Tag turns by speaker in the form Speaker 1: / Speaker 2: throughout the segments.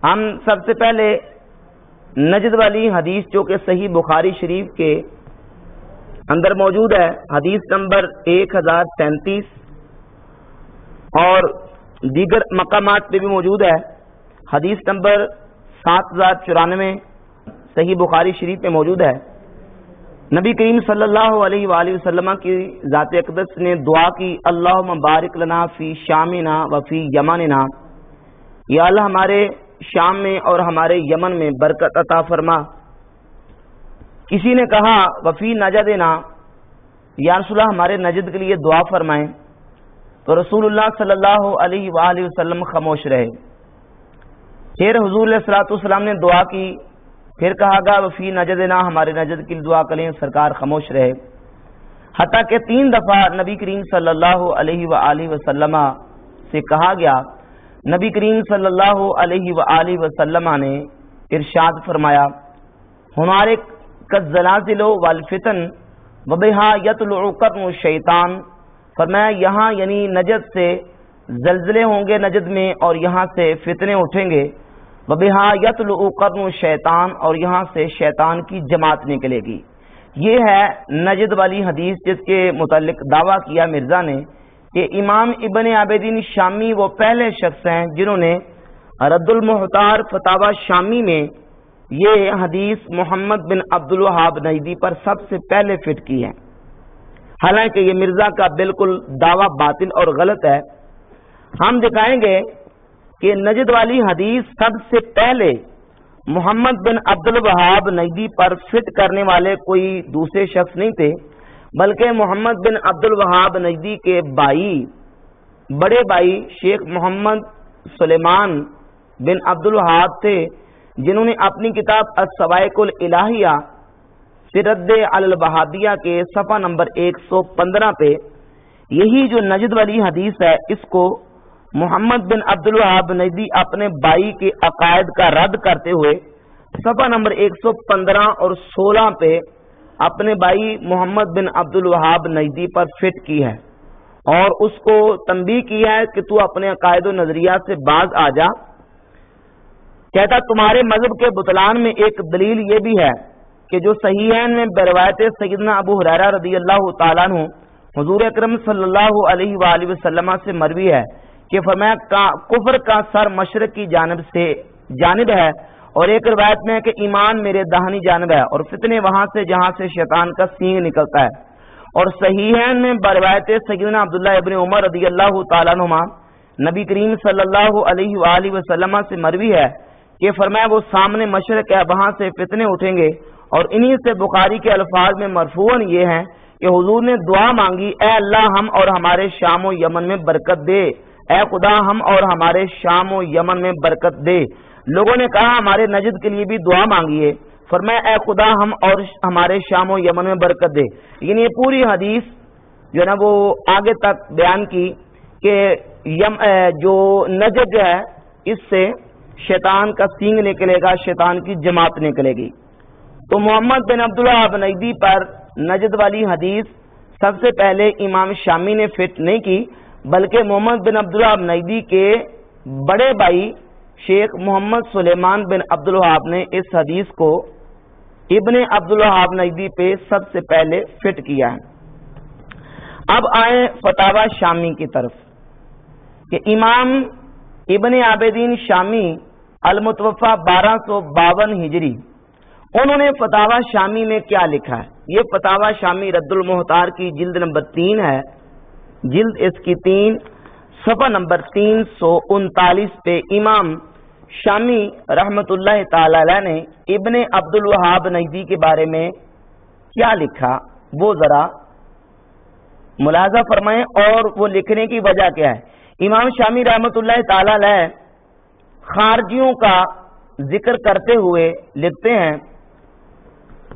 Speaker 1: ہم سب سے پہلے نجد والی حدیث جو کہ صحیح بخاری شریف کے اندر موجود ہے، حدیث نمبر 1037 اور دیگر مقامات پہ بھی موجود ہے، حدیث نمبر 7094 صحیح بخاری شریف میں موجود ہے۔ نبی کریم صلی اللہ علیہ وآلہ وسلم کی ذات اقدس نے دعا کی، اللہم بارک لنا فی شامنا وفی یمننا، یا اللہ ہمارے شام میں اور ہمارے یمن میں برکت عطا فرما۔ کسی نے کہا وفی نجدنا، یا رسول اللہ ہمارے نجد کے لیے دعا فرمائیں، تو رسول اللہ صلی اللہ علیہ وآلہ وسلم خاموش رہے۔ پھر حضور علیہ الصلوۃ والسلام نے دعا کی، پھر کہا گا وفی نجدنا، ہمارے نجد کی دعا کریں، سرکار خاموش رہے، حتیٰ کہ 3 دفعہ نبی کریم صلی اللہ علیہ وآلہ وسلم سے کہا گیا۔ نبی کریم صلی اللہ علیہ وآلہ وسلم نے ارشاد فرمایا، ہمارے کالزلازل والفتن وبہا یطلع قرن الشیطان، فرمایا یہاں یعنی نجد سے زلزلے ہوں گے نجد میں، اور یہاں سے فتنے اٹھیں گے، وبہا یطلع قرن الشیطان، اور یہاں سے شیطان کی جماعت نکلے گی۔ یہ ہے نجد والی حدیث جس کے متعلق دعویٰ کیا مرزا نے کہ امام ابن عابدین شامی وہ پہلے شخص ہیں جنہوں نے رد المحتار فتاوی شامی میں یہ حدیث محمد بن عبد الوہاب نجدی پر سب سے پہلے فٹ کی ہے، حالانکہ یہ مرزا کا بالکل دعویٰ باطل اور غلط ہے۔ ہم دکھائیں گے کہ نجد والی حدیث سب سے پہلے محمد بن عبد الوہاب نجدی پر فٹ کرنے والے کوئی دوسرے شخص نہیں تھے، بلکہ محمد بن عبد الوہاب نجدی کے بڑے بھائی شیخ محمد سلیمان بن عبد الوہاب تھے، جنہوں نے اپنی کتاب الصواعق الالہیہ فی رد علی الوہابیہ کے صفحہ نمبر 115 پہ یہی جو نجد والی حدیث ہے اس کو محمد بن عبد الوہاب نجدی اپنے بھائی کے عقائد کا رد کرتے ہوئے صفحہ نمبر 115 اور 16 پہ اپنے بھائی محمد بن عبد الوہاب نجدی پر فٹ کی ہے، اور اس کو تنبیہ کی ہے کہ تو اپنے عقائد و نظریات سے باز آ جا۔ کہتا تمہارے مذہب کے بطلان میں ایک دلیل یہ بھی ہے کہ جو صحیحین میں بروایت سیدنا ابو ہریرہ رضی اللہ تعالیٰ عنہ حضور اکرم صلی اللہ علیہ وآلہ وسلم سے مروی ہے کہ فرمایا کفر کا سر مشرق کی جانب ہے، اور ایک روایت میں ہے کہ ایمان میرے داہنی جانب ہے، اور فتنے وہاں سے جہاں سے شیطان کا سینگ نکلتا ہے۔ اور صحیحین میں بروایت سیدنا عبداللہ ابن عمر رضی اللہ تعالیٰ عنہما نبی کریم صلی اللہ علیہ وآلہ وسلم سے مروی ہے کہ فرمایا وہ سامنے مشرق ہے، وہاں سے فتنے اٹھیں گے، اور انہی سے بخاری کے الفاظ میں مرفوعاً یہ ہیں کہ حضور نے دعا مانگی، اے اللہ ہم اور ہمارے شام و یمن میں برکت دے، اے خدا ہم اور ہمارے شام و یمن میں برکت دے۔ لوگوں نے کہا ہمارے نجد کے لیے بھی دعا مانگیے، فرمایا اے خدا ہم اور ہمارے شام و یمن میں برکت دے۔ یعنی یہ پوری حدیث جو ہے نا وہ آگے تک بیان کی کہ جو نجد جو ہے اس سے شیطان کا سینگ نکلے گا، شیطان کی جماعت نکلے گی۔ تو محمد بن عبد الوہاب نجدی پر نجد والی حدیث سب سے پہلے امام شامی نے فٹ نہیں کی، بلکہ محمد بن عبد الوہاب نجدی کے بڑے بھائی شیخ محمد سلیمان بن عبد الوہاب نے اس حدیث کو ابن عبد الوہاب نجدی پہ سب سے پہلے فٹ کیا ہے۔ اب آئیں فتاوی شامی کی طرف کہ امام ابن عابدین شامی المتوفہ 1252 ہجری، انہوں نے فتاوی شامی میں کیا لکھا ہے؟ یہ فتاوی شامی رد المحتار کی جلد نمبر 3 ہے، جلد اس کی 3 صفحہ نمبر 339 پہ امام شامی رحمت اللہ تعالی علیہ نے ابن عبد الوہاب نجدی کے بارے میں کیا لکھا وہ ذرا ملاحظہ فرمائیں، اور وہ لکھنے کی وجہ کیا ہے۔ امام شامی رحمت اللہ تعالی علیہ خارجیوں کا ذکر کرتے ہوئے لکھتے ہیں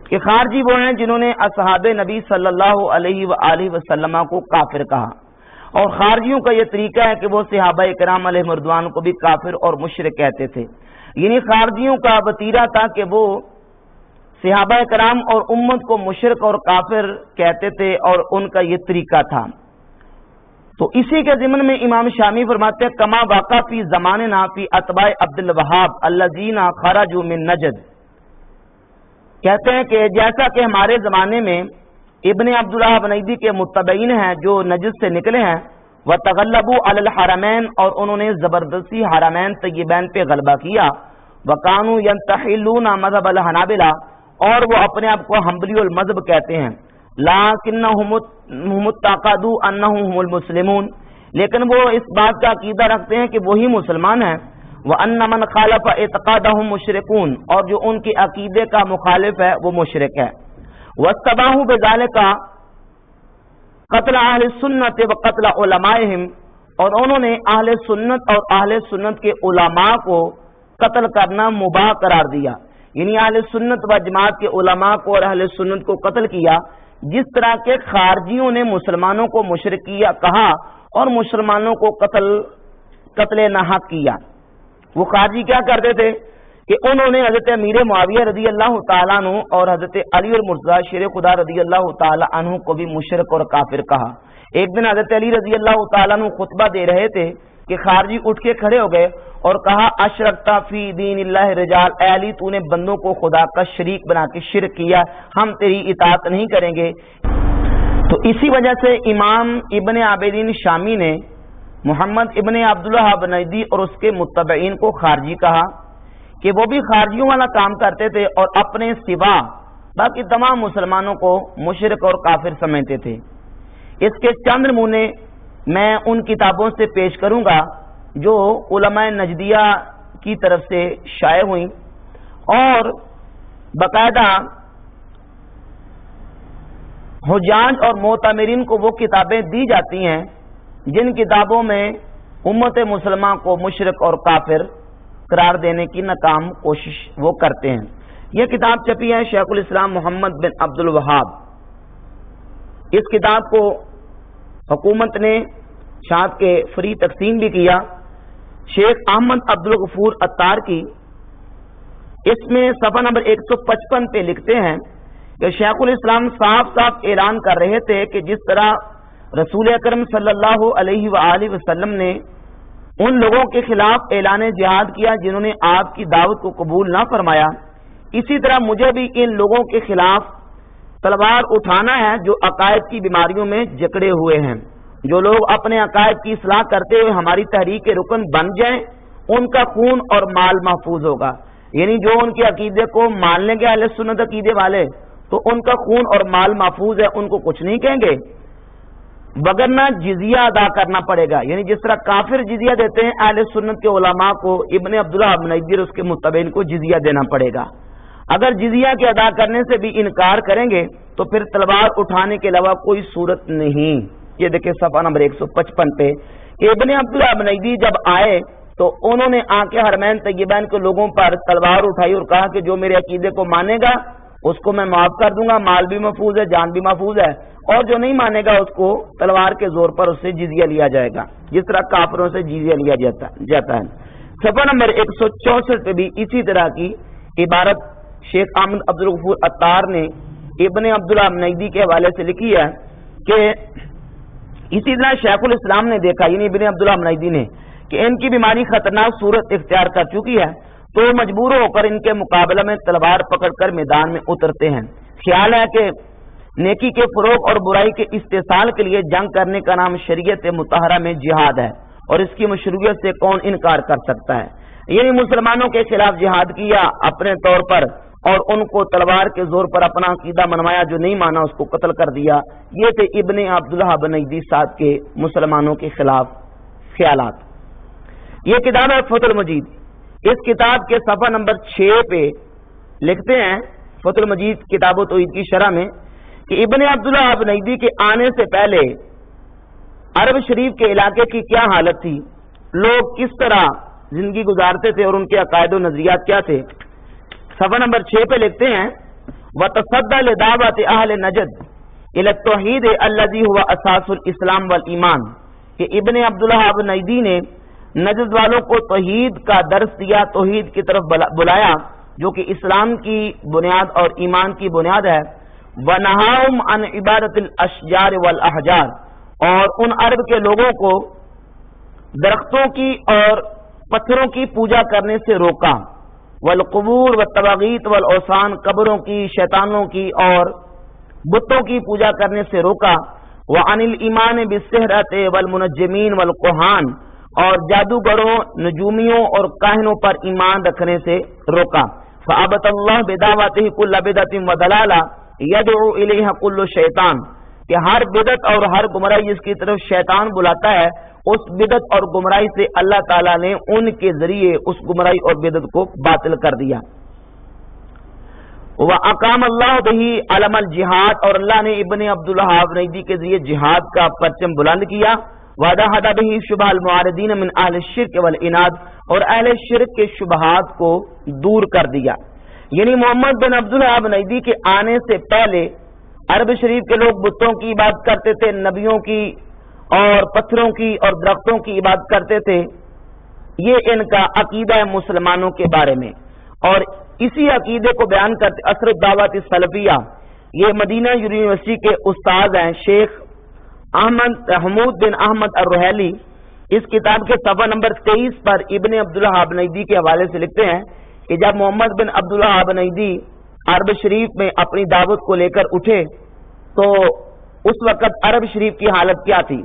Speaker 1: کہ خارجی وہ ہیں جنہوں نے اصحاب نبی صلی اللہ علیہ وآلہ وسلم کو کافر کہا، اور خارجیوں کا یہ طریقہ ہے کہ وہ صحابہ کرام علیہ رضوان کو بھی کافر اور مشرک کہتے تھے۔ یعنی خارجیوں کا وتیرہ تھا کہ وہ صحابہ کرام اور امت کو مشرک اور کافر کہتے تھے، اور ان کا یہ طریقہ تھا۔ تو اسی کے ضمن میں امام شامی فرماتے ہیں کما واقع فی زماننا فی اتباع عبد الوہاب الذین خرجوا من نجد، کہتے ہیں کہ جیسا کہ ہمارے زمانے میں ابن عبدالوہاب نجدی کے متبعین ہیں جو نجد سے نکلے ہیں، وتغلبوا علی الحرمین، اور انہوں نے زبردستی حرمین طیبین پہ غلبہ کیا، وکانوا ینتحلون مذہب الحنابلہ، اور وہ اپنے آپ کو حنبلی المذہب کہتے ہیں، لیکنہم اعتقدوا انہم هم المسلمون، لیکن وہ اس بات کا عقیدہ رکھتے ہیں کہ وہی مسلمان ہیں، وان من خالف اعتقادهم مشرکون، اور جو ان کے عقیدے کا مخالف ہے وہ مشرک ہے، واستباحوا بذلک قتل اہل سنت و قتل علمائہم، اور انہوں نے اہل سنت اور اہل سنت کے علماء کو قتل کرنا مباح قرار دیا، یعنی اہل سنت و جماعت کے علماء کو اور اہل سنت کو قتل کیا، جس طرح کے خارجیوں نے مسلمانوں کو مشرک کیا کہا اور مسلمانوں کو قتل ناحق کیا۔ وہ خارجی کیا کرتے تھے کہ انہوں نے حضرت امیر معاویہ رضی اللہ تعالیٰ عنہ اور حضرت علی المرتضی شیر خدا رضی اللہ تعالیٰ عنہ کو بھی مشرک اور کافر کہا۔ ایک دن حضرت علی رضی اللہ تعالیٰ عنہ خطبہ دے رہے تھے کہ خارجی اٹھ کے کھڑے ہو گئے اور کہا اشرکتا فی دین اللہ رجال، اے علی تو نے بندوں کو خدا کا شریک بنا کے شرک کیا، ہم تیری اطاعت نہیں کریں گے۔ تو اسی وجہ سے امام ابن عابدین شامی نے محمد ابن عبدالوہاب نجدی اور اس کے متبعین کو خارجی کہا کہ وہ بھی خارجیوں والا کام کرتے تھے اور اپنے سوا باقی تمام مسلمانوں کو مشرک اور کافر سمجھتے تھے۔ اس کے چند نمونے میں ان کتابوں سے پیش کروں گا جو علماء نجدیہ کی طرف سے شائع ہوئیں، اور باقاعدہ حجاج اور معتمرین کو وہ کتابیں دی جاتی ہیں جن کتابوں میں امت مسلمہ کو مشرک اور کافر قرار دینے کی ناکام کوشش وہ کرتے ہیں۔ یہ کتاب چھپی ہے شیخ الاسلام محمد بن عبد الوہاب۔ اس کتاب کو حکومت نے شاعت کے فری تقسیم بھی کیا۔ شیخ احمد عبدالغفور عطار کی اس میں صفحہ نمبر 155 پہ لکھتے ہیں کہ شیخ الاسلام صاف صاف اعلان کر رہے تھے کہ جس طرح رسول اکرم صلی اللہ علیہ وآلہ وسلم نے ان لوگوں کے خلاف اعلان جہاد کیا جنہوں نے آپ کی دعوت کو قبول نہ فرمایا، اسی طرح مجھے بھی ان لوگوں کے خلاف تلوار اٹھانا ہے جو عقائد کی بیماریوں میں جکڑے ہوئے ہیں۔ جو لوگ اپنے عقائد کی اصلاح کرتے ہوئے ہماری تحریک کے رکن بن جائیں ان کا خون اور مال محفوظ ہوگا، یعنی جو ان کے عقیدے کو مان لیں گے اہل سنت عقیدے والے تو ان کا خون اور مال محفوظ ہے، ان کو کچھ نہیں کہیں گے، وگرنہ جزیہ ادا کرنا پڑے گا، یعنی جس طرح کافر جزیہ دیتے ہیں اہل سنت کے علماء کو ابن عبدالوہاب نجدی اور اس کے متبعین کو جزیہ دینا پڑے گا۔ اگر جزیہ کے ادا کرنے سے بھی انکار کریں گے تو پھر تلوار اٹھانے کے علاوہ کوئی صورت نہیں۔ یہ دیکھیں صفحہ نمبر 155 پہ کہ ابن عبدالوہاب نجدی جب آئے تو انہوں نے آ کے حرمین طیبین کے لوگوں پر تلوار اٹھائی اور کہا کہ جو میرے عقیدے کو مانے گا اس کو میں معاف کر دوں گا، مال بھی محفوظ ہے، جان بھی محفوظ ہے، اور جو نہیں مانے گا اس کو تلوار کے زور پر اس سے جزیہ لیا جائے گا، جس طرح کافروں سے جزیہ لیا جاتا ہے۔ صفحہ نمبر 164 پہ بھی اسی طرح کی عبارت شیخ احمد عبدالغفور عطار نے ابن عبدالوہاب نجدی کے حوالے سے لکھی ہے کہ اسی طرح شیخ الاسلام نے دیکھا، یعنی ابن عبدالوہاب نجدی نے، کہ ان کی بیماری خطرناک صورت اختیار کر چکی ہے تو مجبور ہو کر ان کے مقابلہ میں تلوار پکڑ کر میدان میں اترتے ہیں۔ خیال ہے کہ نیکی کے فروغ اور برائی کے استحصال کے لیے جنگ کرنے کا نام شریعت مطہرہ میں جہاد ہے اور اس کی مشروعیت سے کون انکار کر سکتا ہے، یعنی مسلمانوں کے خلاف جہاد کیا اپنے طور پر اور ان کو تلوار کے زور پر اپنا عقیدہ منوایا، جو نہیں مانا اس کو قتل کر دیا۔ یہ تھے ابن عبدالوہاب نجدی صاحب کے مسلمانوں کے خلاف خیالات۔ یہ کتاب ہے فتح المجید۔ اس کتاب کے صفحہ نمبر 6 پہ لکھتے ہیں فتح المجید کتاب و توحید کی شرح میں کہ ابن عبدالوہاب نجدی کے آنے سے پہلے عرب شریف کے علاقے کی کیا حالت تھی، لوگ کس طرح زندگی گزارتے تھے اور ان کے عقائد و نظریات کیا تھے۔ صفحہ نمبر 6 پہ لکھتے ہیں وَتَصَدَّى لِدَعْوَةِ أَهْلِ نَجْدٍ إِلَى التَّوْحِيدِ الَّذِي هُوَ أَسَاسُ الْإِسْلَامِ وَالْإِيمَانِ، کہ ابن عبدالوہاب نجدی نے نجد والوں کو توحید کا درس دیا، توحید کی طرف بلایا جو کہ اسلام کی بنیاد اور ایمان کی بنیاد ہے۔ وَنَهَاهُمْ عَنْ عِبَادَةِ الْأَشْجَارِ وَالْأَحْجَارِ، اور ان عرب کے لوگوں کو درختوں کی اور پتھروں کی پوجا کرنے سے روکا، والقبور والطواغیت والاوثان، قبروں کی، شیطانوں کی اور بتوں کی پوجا کرنے سے روکا، وعن الایمان بالسحرۃ والمنجمین والکہان، اور جادوگروں، نجومیوں اور کاہنوں پر ایمان رکھنے سے روکا، فابت اللہ بدعوتہ کل بدعۃ وضلالہ یدعو الیہا کل شیطان، کہ ہر بدعت اور ہر گمراہی جس کی طرف شیطان بلاتا ہے، اس بدعت اور گمراہی سے اللہ تعالیٰ نے ان کے ذریعے اس گمراہی اور بدعت کو باطل کر دیا۔ وَأَقَامَ اللَّهُ بِهِ عَلَمَ الْجِهَادِ، اور اللہ نے ابن عبدالوہاب نجدی کے ذریعے جہاد کا پرچم بلند کیا، وَدَحَضَ بِهِ شُبْهَ الْمُعَارِضِينَ مِنْ أَهْلِ الشِّرْكِ وَالْإِنَادِ، اور اہل شرک کے شبہات کو دور کر دیا۔ یعنی محمد بن عبدالوہاب نجدی کے آنے سے پہلے عرب شریف کے لوگ بتوں کی عبادت کرتے تھے، نبیوں کی اور پتھروں کی اور درختوں کی عبادت کرتے تھے۔ یہ ان کا عقیدہ ہے مسلمانوں کے بارے میں، اور اسی عقیدے کو بیان کرتے اثر الدعوت السلفیہ، یہ مدینہ یونیورسٹی کے استاد ہیں شیخ حمود بن احمد الرحیلی، اس کتاب کے صفحہ نمبر 23 پر ابن عبدالوہاب نجدی کے حوالے سے لکھتے ہیں کہ جب محمد بن عبدالوہاب نجدی عرب شریف میں اپنی دعوت کو لے کر اٹھے تو اس وقت عرب شریف کی حالت کیا تھی؟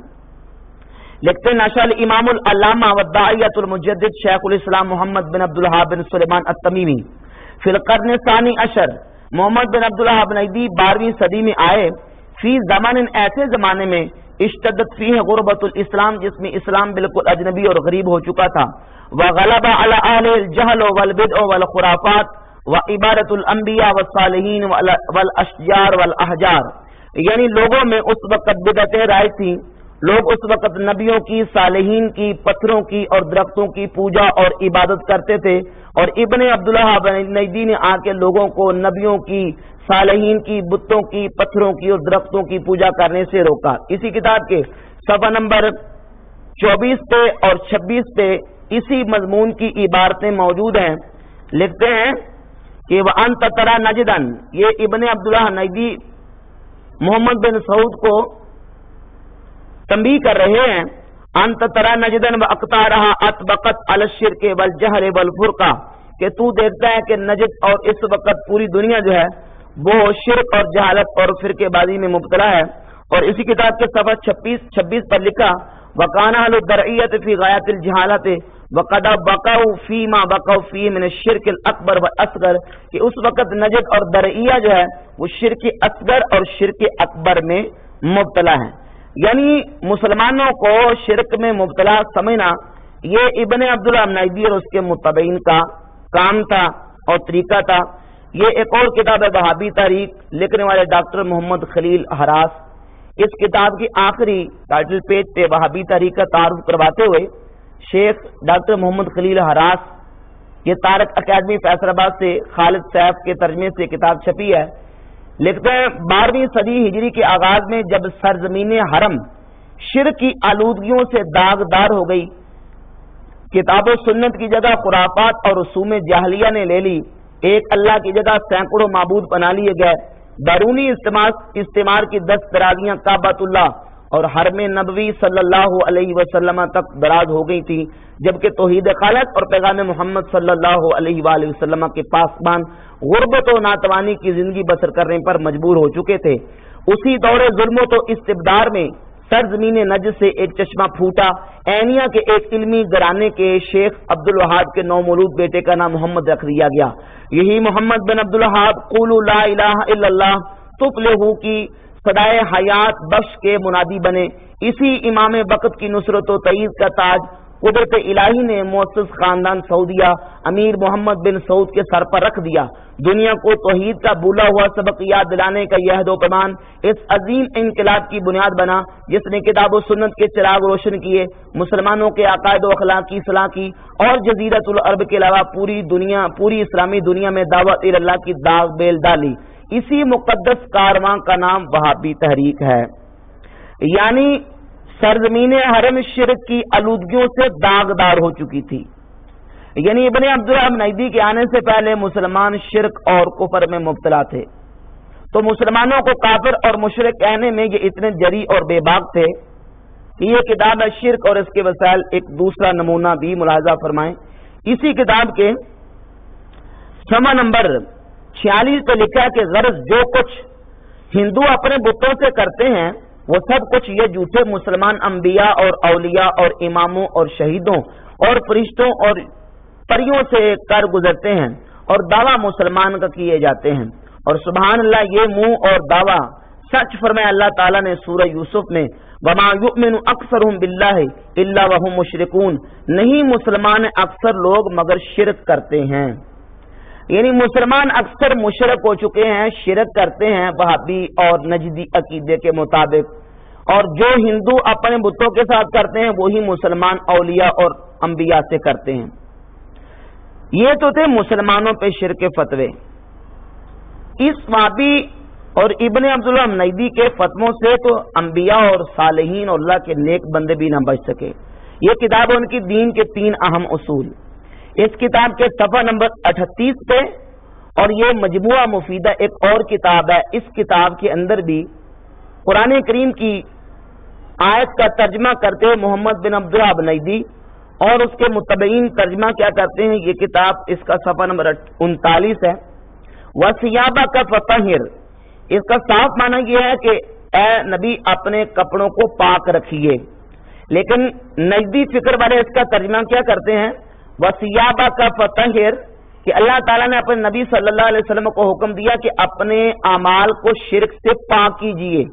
Speaker 1: لکھتے ہیں نشأ الامام العلامہ والداعیۃ المجدد شیخ الاسلام محمد بن عبدالوہاب بن سلیمان التمیمی فی القرن الثانی عشر، محمد بن عبدالوہاب نجدی 12ویں صدی میں آئے، فی زمان، ایسے زمانے میں اشتدت فیہ غربت الاسلام، جس میں اسلام بالکل اجنبی اور غریب ہو چکا تھا، وغلب علی اہل الجہل والبدع والخرافات وعبادت الانبیاء والصالحین والاشجار والاحجار، یعنی لوگوں میں اس وقت بدعتیں رائج تھیں، لوگ اس وقت نبیوں کی، صالحین کی، پتھروں کی اور درختوں کی پوجا اور عبادت کرتے تھے، اور ابن عبدالوہاب نجدی نے آ کے لوگوں کو نبیوں کی، صالحین کی، بتوں کی، پتھروں کی اور درختوں کی پوجا کرنے سے روکا۔ اسی کتاب کے صفحہ نمبر 24 پہ اور 26 پہ اسی مضمون کی عبارتیں موجود ہیں۔ لکھتے ہیں کہ وَأَنْتَ تَرَى نَجْدًا، یہ ابن عبدالوہاب نجدی محمد بن سعود کو تنبیہ کر رہے ہیں، انت ترى نجدا واقطارها اطبقت على الشرك والجهل والفرقہ، کہ تو دیکھتا ہے کہ نجد اور اس وقت پوری دنیا جو ہے وہ شرک اور جہالت اور فرقے بازی میں مبتلا ہے۔ اور اسی کتاب کے صفحہ 26 پر لکھا وَكَانَ أَهْلُ الدَّرْعِيَّةِ فِي غَايَةِ الْجَهَالَةِ وَقَدْ بَقَوْا فِي مَا بَقَوْا فِيهِ مِنَ الشِّرْكِ الْأَكْبَرِ وَالْأَصْغَرِ، کہ اس وقت نجد اور درعیہ جو ہے وہ شرک اصغر اور شرک اکبر میں مبتلا ہے۔ یعنی مسلمانوں کو شرک میں مبتلا سمجھنا یہ ابن عبدالوہاب نجدی اور اس کے متبعین کا کام تھا اور طریقہ تھا۔ یہ ایک اور کتاب ہے وہابی تحریک، لکھنے والے ڈاکٹر محمد خلیل ہراس، اس کتاب کی آخری ٹائٹل پیج پہ وہابی تحریک کا تعارف کرواتے ہوئے شیخ ڈاکٹر محمد خلیل ہراس، یہ تارک اکیڈمی فیصل آباد سے خالد سیف کے ترجمے سے کتاب چھپی ہے، لکھتے ہیں 12ویں صدی ہجری کے آغاز میں جب سرزمین حرم شرک کی آلودگیوں سے داغدار ہو گئی، کتاب و سنت کی جگہ خرافات اور رسوم جاہلیہ نے لے لی، ایک اللہ کی جگہ سینکڑوں معبود بنا لیے گئے، بیرونی استعمار کی 10 درازیاں کعبۃ اللہ اور حرم نبوی صلی اللہ علیہ وسلم تک دراز ہو گئی تھی، جبکہ توحید خالق اور پیغام محمد صلی اللہ علیہ وآلہ وسلم کے پاسبان غربت و ناتوانی کی زندگی بسر کرنے پر مجبور ہو چکے تھے۔ اسی دور ظلم و استبدار میں سرزمین نجد سے ایک چشمہ پھوٹا، عینیہ کے ایک علمی گھرانے کے شیخ عبدالوہاب کے نومولود بیٹے کا نام محمد رکھ دیا گیا۔ یہی محمد بن عبدالوہاب قولوا لا الہ الا اللہ تفلحوا کی صدائے حیات بخش کے منادی بنے۔ اسی امام وقت کی نصرت و تائید کا تاج قدرت الہی نے مؤسس خاندان سعودیہ امیر محمد بن سعود کے سر پر رکھ دیا۔ دنیا کو توحید کا بھولا ہوا سبق یاد دلانے کا یہ عہد و پیمان اس عظیم انقلاب کی بنیاد بنا جس نے کتاب و سنت کے چراغ روشن کیے، مسلمانوں کے عقائد و اخلاق کی اصلاح کی اور جزیرۃ العرب کے علاوہ پوری اسلامی دنیا میں دعوت اللہ کی داغ بیل ڈالی۔ اسی مقدس کارواں کا نام وہابی تحریک ہے۔ یعنی سرزمین حرم شرک کی آلودگیوں سے داغدار ہو چکی تھی۔ یعنی ابن عبدالوہاب نجدی کے آنے سے پہلے مسلمان شرک اور کفر میں مبتلا تھے، تو مسلمانوں کو کافر اور مشرک کہنے میں یہ اتنے جری اور بے باک تھے کہ یہ کتاب ہے شرک اور اس کے وسائل۔ ایک دوسرا نمونہ بھی ملاحظہ فرمائیں، اسی کتاب کے صفحہ نمبر 46 پہ لکھا ہے کہ غرض جو کچھ ہندو اپنے بتوں سے کرتے ہیں وہ سب کچھ یہ جھوٹے مسلمان انبیاء اور اولیاء اور اماموں اور شہیدوں اور فرشتوں اور پریوں سے کر گزرتے ہیں اور دعویٰ مسلمان کا کیے جاتے ہیں۔ اور سبحان اللہ، یہ منہ اور دعویٰ سچ فرمایا اللہ تعالیٰ نے سورہ یوسف میں، وَمَا يُؤْمِنُ أَكْثَرُهُم بِاللَّهِ إِلَّا وَهُم مُشْرِكُونَ، نہیں مسلمان اکثر لوگ مگر شرک کرتے ہیں، یعنی مسلمان اکثر مشرک ہو چکے ہیں، شرک کرتے ہیں وہابی اور نجدی عقیدے کے مطابق، اور جو ہندو اپنے بتوں کے ساتھ کرتے ہیں وہی مسلمان اولیاء اور انبیاء سے کرتے ہیں۔ یہ تو تھے مسلمانوں پہ شرک فتوے۔ اس وہابی اور ابن عبداللہ نیدی کے فتووں سے تو انبیاء اور صالحین اور اللہ کے نیک بندے بھی نہ بچ سکے۔ یہ کتاب ان کی دین کے 3 اہم اصول، اس کتاب کے صفحہ نمبر 38 پہ، اور یہ مجموعہ مفیدہ ایک اور کتاب ہے، اس کتاب کے اندر بھی قرآن کریم کی آیت کا ترجمہ کرتے ہوئے محمد بن عبداللہ نیدی اور اس کے متبعین ترجمہ کیا کرتے ہیں۔ یہ کتاب اس کا صفحہ نمبر 39 ہے۔ وَثِيَابَكَ فَطَهِّرْ، اس کا صاف معنی یہ ہے کہ اے نبی اپنے کپڑوں کو پاک رکھیے، لیکن نجدی فکر والے اس کا ترجمہ کیا کرتے ہیں وَثِيَابَكَ فَطَهِّرْ، کہ اللہ تعالیٰ نے اپنے نبی صلی اللہ علیہ وسلم کو حکم دیا کہ اپنے اعمال کو شرک سے پاک کیجیے،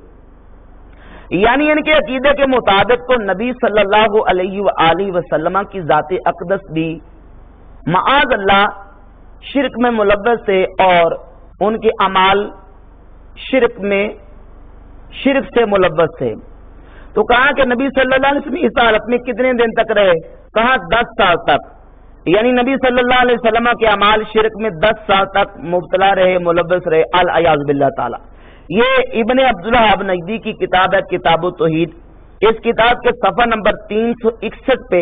Speaker 1: یعنی ان کے عقیدے کے مطابق تو نبی صلی اللہ علیہ وآلہ وسلم کی ذات اقدس بھی معاذ اللہ شرک میں ملوث تھے، اور ان کے اعمال شرک سے ملوث تھے۔ تو کہا کہ نبی صلی اللہ علیہ وسلم اس حالت میں کتنے دن تک رہے؟ کہا 10 سال تک، یعنی نبی صلی اللہ علیہ وسلم کے اعمال شرک میں 10 سال تک مبتلا رہے، ملوث رہے، العیاذ باللہ تعالی۔ یہ ابن عبداللہ نیدی کی کتاب ہے کتاب التوحید۔ اس کتاب کے صفحہ نمبر 361 پہ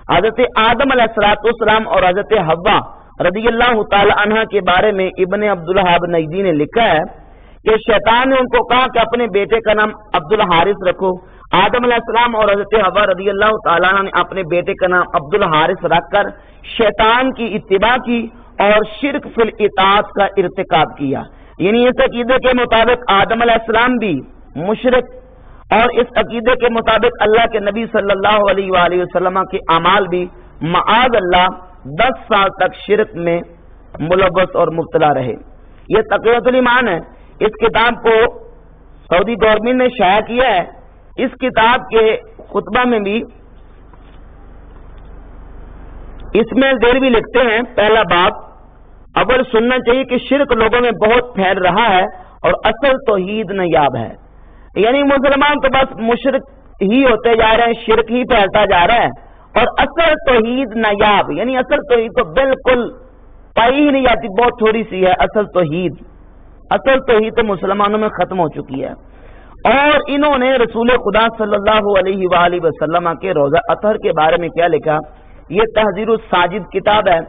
Speaker 1: حضرت آدم علیہ السلام اور حضرت حوا رضی اللہ تعالی عنہ کے بارے میں ابن عبداللہ نیدی نے لکھا ہے کہ شیطان نے ان کو کہا کہ اپنے بیٹے کا نام عبد الحارث رکھو۔ آدم علیہ السلام اور حضرت حوا رضی اللہ تعالیٰ عنہ نے اپنے بیٹے کا نام عبد الحارث رکھ کر شیطان کی اتباع کی اور شرک فی الاطاعت کا ارتکاب کیا، یعنی اس عقیدے کے مطابق آدم علیہ السلام بھی مشرک، اور اس عقیدے کے مطابق اللہ کے نبی صلی اللہ علیہ وآلہ وسلم کے اعمال بھی معاذ اللہ 10 سال تک شرک میں ملوث اور مبتلا رہے۔ یہ تقویۃ الایمان ہے، اس کتاب کو سعودی گورنمنٹ نے شائع کیا ہے۔ اس کتاب کے خطبہ میں بھی اس میں دیر بھی لکھتے ہیں، پہلا باب، اول سننا چاہیے کہ شرک لوگوں میں بہت پھیل رہا ہے اور اصل توحید نایاب ہے، یعنی مسلمان تو بس مشرک ہی ہوتے جا رہے ہیں، شرک ہی پھیلتا جا رہا ہے، اور اصل توحید نایاب، یعنی اصل توحید تو بالکل پائی ہی نہیں جاتی، بہت تھوڑی سی ہے اصل توحید تو مسلمانوں میں ختم ہو چکی ہے۔ اور انہوں نے رسول خدا صلی اللہ علیہ وآلہ وسلم کے روضہ اطہر کے بارے میں کیا لکھا؟ یہ تحذیر الساجد کتاب ہے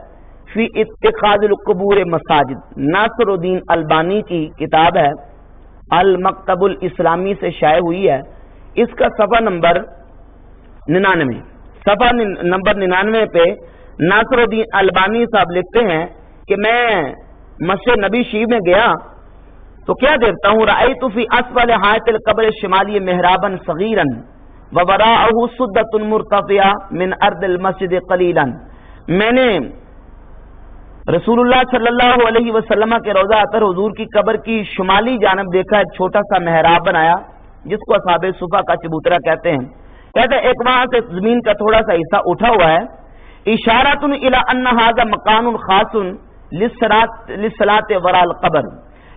Speaker 1: فی اتخاذ القبور مساجد، ناصر الدین البانی کی کتاب ہے، المکتب الاسلامی سے شائع ہوئی ہے۔ اس کا صفحہ نمبر 99 پہ ناصر الدین البانی صاحب لکھتے ہیں کہ میں مسجد نبی شریف میں گیا تو کیا دیکھتا ہوں، رأیت فی اسفل حائط القبر الشمالی محرابا صغیرا ووراءہ سدۃ مرتفعہ من ارض المسجد قلیلا، میں نے رسول اللہ صلی اللہ علیہ وسلم کے روضہ اطہر حضور کی قبر کی شمالی جانب دیکھا، ایک چھوٹا سا محراب بنایا جس کو اصحاب صفا کا چبوترا کہتے ہیں، ایک وہاں سے زمین کا تھوڑا سا حصہ اٹھا ہوا ہے، اشارۃ الی ان ھذا مکان خاص للصلاۃ وراء القبر،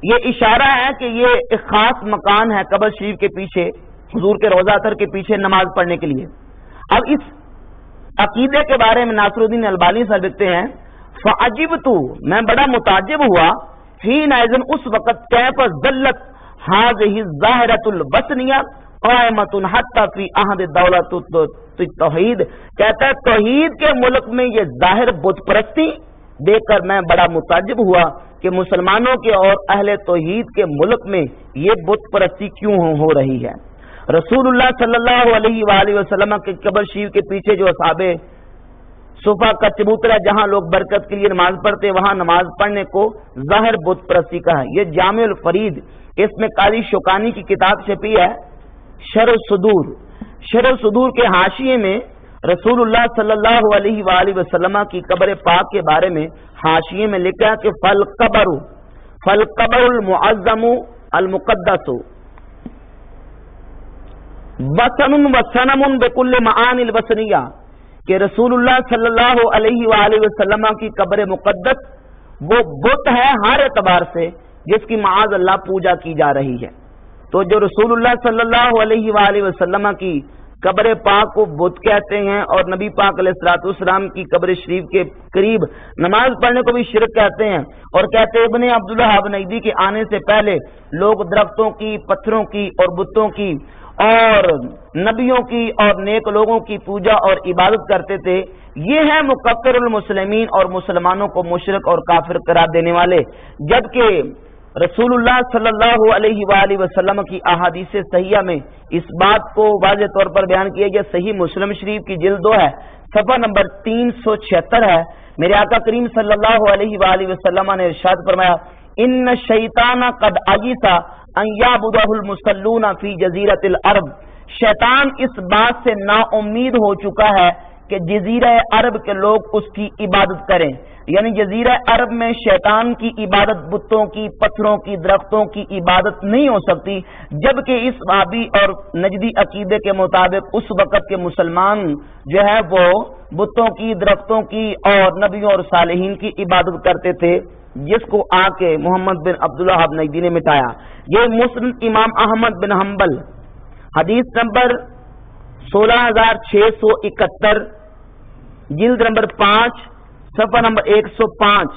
Speaker 1: یہ اشارہ ہے کہ یہ ایک خاص مکان ہے قبر شریف کے پیچھے، حضور کے روضہ اطہر کے پیچھے نماز پڑھنے کے لیے۔ اب اس عقیدے کے بارے میں ناصر الدین البانی صاحب لکھتے ہیں، فعجبت، میں بڑا متعجب ہوا، حینئذ اس وقت، کیف ظلت ھذہ الظاہرۃ الوثنیہ قائمۃ حتی فی عہد دولت التوحید، کہتا ہے توحید کے ملک میں یہ ظاہر بت پرستی دیکھ کر میں بڑا متعجب ہوا کہ مسلمانوں کے اور اہل توحید کے ملک میں یہ بت پرستی کیوں ہو رہی ہے۔ رسول اللہ صلی اللہ علیہ وآلہ وسلم کے قبر شریف کے پیچھے جو اصحاب صفا کا چبوترا جہاں لوگ برکت کے لیے نماز پڑھتے وہاں نماز پڑھنے کو ظاہر بت پرستی کا ہے. یہ جامع الفرید، اس میں قاضی شوکانی کی کتاب چھپی ہے شرح الصدور. شرح الصدور کے حاشیے میں رسول اللہ صلی اللہ علیہ وآلہ وسلم کی قبر پاک کے بارے میں حاشیے میں لکھا ہے کہ فالقبر المعظم المقدس وطن وصنم بكل معانی الوطنیہ، کہ رسول اللہ صلی اللہ علیہ وآلہ وسلم کی قبر مقدس وہ بت ہے ہر اعتبار سے جس کی معاذ اللہ پوجا کی جا رہی ہے. تو جو رسول اللہ صلی اللہ علیہ وآلہ وسلم کی قبر پاک کو بت کہتے ہیں اور نبی پاک علیہ الصلوۃ والسلام کی قبر شریف کے قریب نماز پڑھنے کو بھی شرک کہتے ہیں. اور کہتے ہیں ابن عبدالوہاب نیدی کے آنے سے پہلے لوگ درختوں کی، پتھروں کی اور بتوں کی اور نبیوں کی اور نیک لوگوں کی پوجا اور عبادت کرتے تھے. یہ ہے مکفر المسلمین اور مسلمانوں کو مشرک اور کافر قرار دینے والے. جبکہ رسول اللہ صلی اللہ علیہ وآلہ وسلم کی احادیث صحیحہ میں اس بات کو واضح طور پر بیان کیا گیا. صحیح مسلم شریف کی جلد 2 ہے، صفحہ نمبر 376 ہے. میرے آقا کریم صلی اللہ علیہ وآلہ وسلم نے ارشاد فرمایا ان الشیطان قد عجز ان یعبدہ المصلون فی جزیرۃ العرب. شیطان اس بات سے نا امید ہو چکا ہے کہ جزیرہ عرب کے لوگ اس کی عبادت کریں. یعنی جزیرہ عرب میں شیطان کی عبادت بتوں کی، پتھروں کی، درختوں کی عبادت نہیں ہو سکتی. جبکہ اس وہابی اور نجدی عقیدے کے مطابق اس وقت کے مسلمان جو ہے وہ بتوں کی، درختوں کی اور نبیوں اور صالحین کی عبادت کرتے تھے، جس کو آ کے محمد بن عبدالوہاب نیدی نے مٹایا. یہ مسند امام احمد بن حنبل حدیث نمبر 16671 جلد نمبر 5 صفحہ نمبر 105.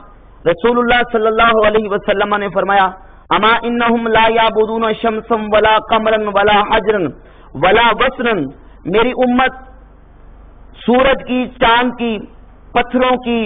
Speaker 1: رسول اللہ صلی اللہ علیہ وسلم نے فرمایا اما انہم لا یعبدون شمسا ولا قمرا ولا حجرا ولا وسرا. میری امت سورج کی، چاند کی، پتھروں کی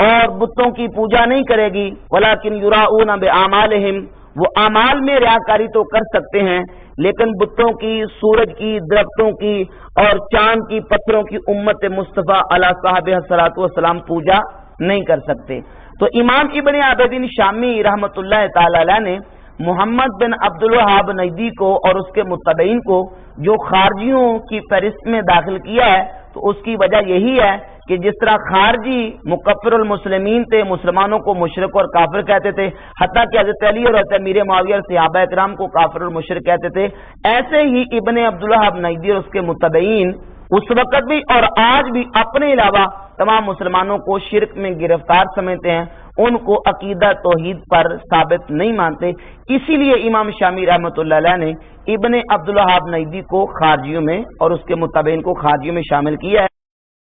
Speaker 1: اور بتوں کی پوجا نہیں کرے گی. ولیکن یراؤون باعمالہم، وہ اعمال میں ریاکاری تو کر سکتے ہیں لیکن بتوں کی، سورج کی، درختوں کی اور چاند کی، پتھروں کی امت مصطفیٰ علیہ صاحب الصلوۃ والسلام پوجا نہیں کر سکتے. تو امام ابن عابدین شامی رحمۃ اللہ تعالی علیہ نے محمد بن عبدالوہاب نیدی کو اور اس کے متبعین کو جو خارجیوں کی فہرست میں داخل کیا ہے تو اس کی وجہ یہی ہے کہ جس طرح خارجی مکفر المسلمین تھے، مسلمانوں کو مشرک اور کافر کہتے تھے، حتیٰ کہ حضرت علی اور حضرت امیر معاویہ اور صحابہ کرام کو کافر اور مشرک کہتے تھے، ایسے ہی ابن عبدالوہاب نیدی اور اس کے متبعین اس وقت بھی اور آج بھی اپنے علاوہ تمام مسلمانوں کو شرک میں گرفتار سمجھتے ہیں، ان کو عقیدہ توحید پر ثابت نہیں مانتے. اسی لیے امام شامی رحمۃ اللہ علیہ نے ابن عبدالوہاب نیدی کو خارجیوں میں اور اس کے متبعین کو خارجیوں میں شامل کیا ہے.